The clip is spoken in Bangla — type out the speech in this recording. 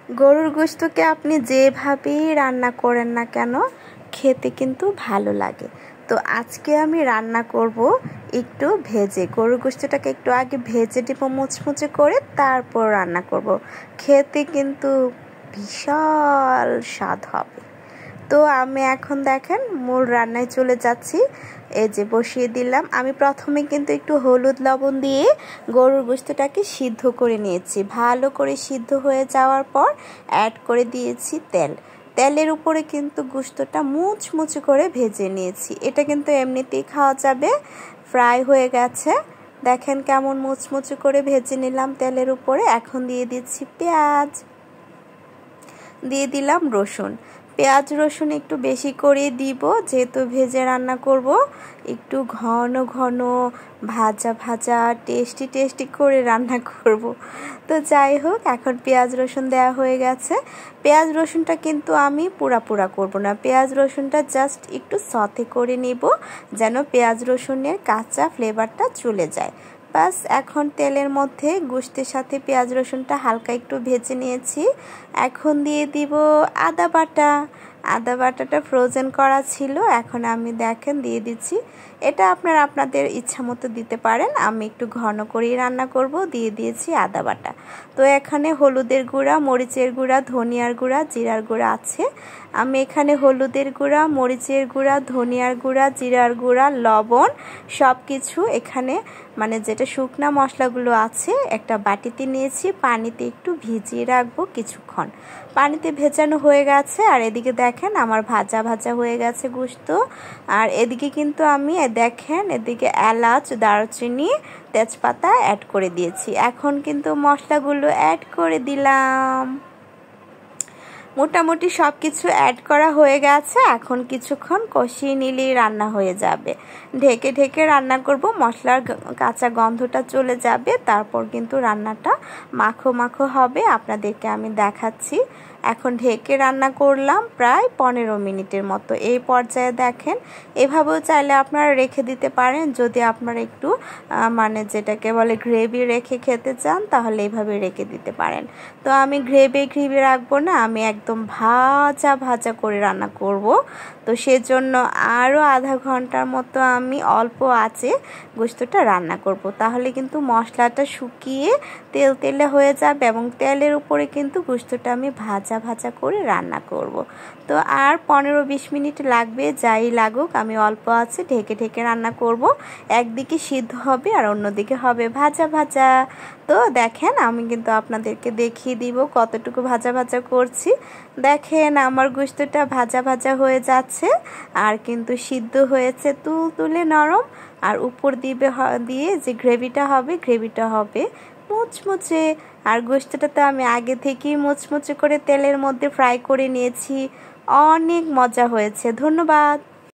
গরুর গোশতকে আপনি যেভাবেই রান্না করেন না কেন খেতে কিন্তু ভালো লাগে। তো আজকে আমি রান্না করব একটু ভেজে। গরুর গোশতটাকে একটু আগে ভেজে দেব মুচমুচে করে, তারপর রান্না করব। খেতে কিন্তু বিশাল স্বাদ হবে। তো আমি এখন দেখেন মূল রান্নায় চলে যাচ্ছি। এই যে বসিয়ে দিলাম। আমি প্রথমে কিন্তু একটু হলুদ লবণ দিয়ে গরুর গোশতটাকে সিদ্ধ করে নিয়েছি। ভালো করে সিদ্ধ হয়ে যাওয়ার পর অ্যাড করে দিয়েছি তেল। তেলের উপরে কিন্তু গোশতটা মুচমুচে করে ভেজে নিয়েছি। এটা কিন্তু এমনিতেই খাওয়া যাবে, ফ্রাই হয়ে গেছে। দেখেন কেমন মুচমুচে করে ভেজে নিলাম তেলের উপরে। এখন দিয়ে দিচ্ছি পেঁয়াজ, দিয়ে দিলাম রসুন। পেঁয়াজ রসুন একটু বেশি করে দিব, যেহেতু ভেজে রান্না করব। একটু ঘন ঘন ভাজা ভাজা টেস্টি করে রান্না করব। তো যাই হোক, এখন পেঁয়াজ রসুন দেওয়া হয়ে গেছে। পেঁয়াজ রসুনটা কিন্তু আমি পুরা করব না, পেঁয়াজ রসুনটা জাস্ট একটু সতে করে নিব, যেন পেঁয়াজ রসুনের কাঁচা ফ্লেভারটা চলে যায়। বাস এখন তেলের মধ্যে গোশতের সাথে পেঁয়াজ রসুনটা হালকা একটু ভেজে নিয়েছি। এখন দিয়ে দিব আদা বাটা। আদা বাটাটা ফ্রোজেন করা ছিল, এখন আমি দেখেন দিয়ে দিচ্ছি। এটা আপনাদের ইচ্ছা মতো দিতে পারেন। আমি একটু ঘন করেই রান্না করব, দিয়ে দিয়েছি আদা বাটা। তো এখানে হলুদের গুঁড়া, মরিচের গুঁড়া, ধনিয়ার গুঁড়া, জিরার গুঁড়া আছে। আমি এখানে হলুদের গুঁড়া, মরিচের গুঁড়া, ধনিয়ার গুঁড়া, জিরার গুঁড়া, লবণ সব কিছু এখানে মানে যেটা শুকনা মশলাগুলো আছে একটা বাটিতে নিয়েছি। পানিতে একটু ভিজিয়ে রাখবো কিছুক্ষণ। পানিতে ভেজানো হয়ে গেছে। আর এদিকে দেখেন আমার ভাজা হয়ে গেছে গোশত। আর এদিকে কিন্তু আমি দেখেন এদিকে এলাচ, দারুচিনি, তেজপাতা অ্যাড করে দিয়েছি। এখন কিন্তু মশলাগুলো অ্যাড করে দিলাম। মোটামুটি সব কিছু অ্যাড করা হয়ে গেছে। এখন কিছুক্ষণ কষিয়ে নিলেই রান্না হয়ে যাবে। ঢেকে রান্না করব, মশলার কাঁচা গন্ধটা চলে যাবে। তারপর কিন্তু রান্নাটা মাখো হবে। আপনাদেরকে আমি দেখাচ্ছি। এখন ঢেকে রান্না করলাম প্রায় 15 মিনিটের মতো। এই পর্যায়ে দেখেন এভাবেও চাইলে আপনারা রেখে দিতে পারেন। যদি আপনারা একটু মানে যেটাকে বলে গ্রেভি রেখে খেতে চান, তাহলে এইভাবে রেখে দিতে পারেন। তো আমি গ্রেভি রাখবো না, আমি একদম ভাজা করে রান্না করব। তো সেজন্য আরও আধা ঘন্টার মতো আমি অল্প আঁচে গোশতটা রান্না করব। তাহলে কিন্তু মশলাটা শুকিয়ে তেলে হয়ে যাবে, এবং তেলের উপরে কিন্তু গোশতটা আমি ভাজা করে রান্না করব। তো আর 15-20 মিনিট লাগবে, যাই লাগুক। আমি অল্প আছে ঢেকে রান্না করব। একদিকে সিদ্ধ হবে আর অন্যদিকে হবে ভাজা। তো দেখেন আমি কিন্তু আপনাদেরকে দেখিয়ে দিব কতটুকু ভাজা করছি। দেখেন আমার গোশতটা ভাজা হয়ে যাচ্ছে, আর কিন্তু সিদ্ধ হয়েছে তুলে নরম। আর উপর দিয়ে যে গ্রেভিটা হবে মুচমুচে। আর গোশতটা তো আমি আগে থেকেই মুচমুচে করে তেলের মধ্যে ফ্রাই করে নিয়েছি। অনেক মজা হয়েছে। ধন্যবাদ।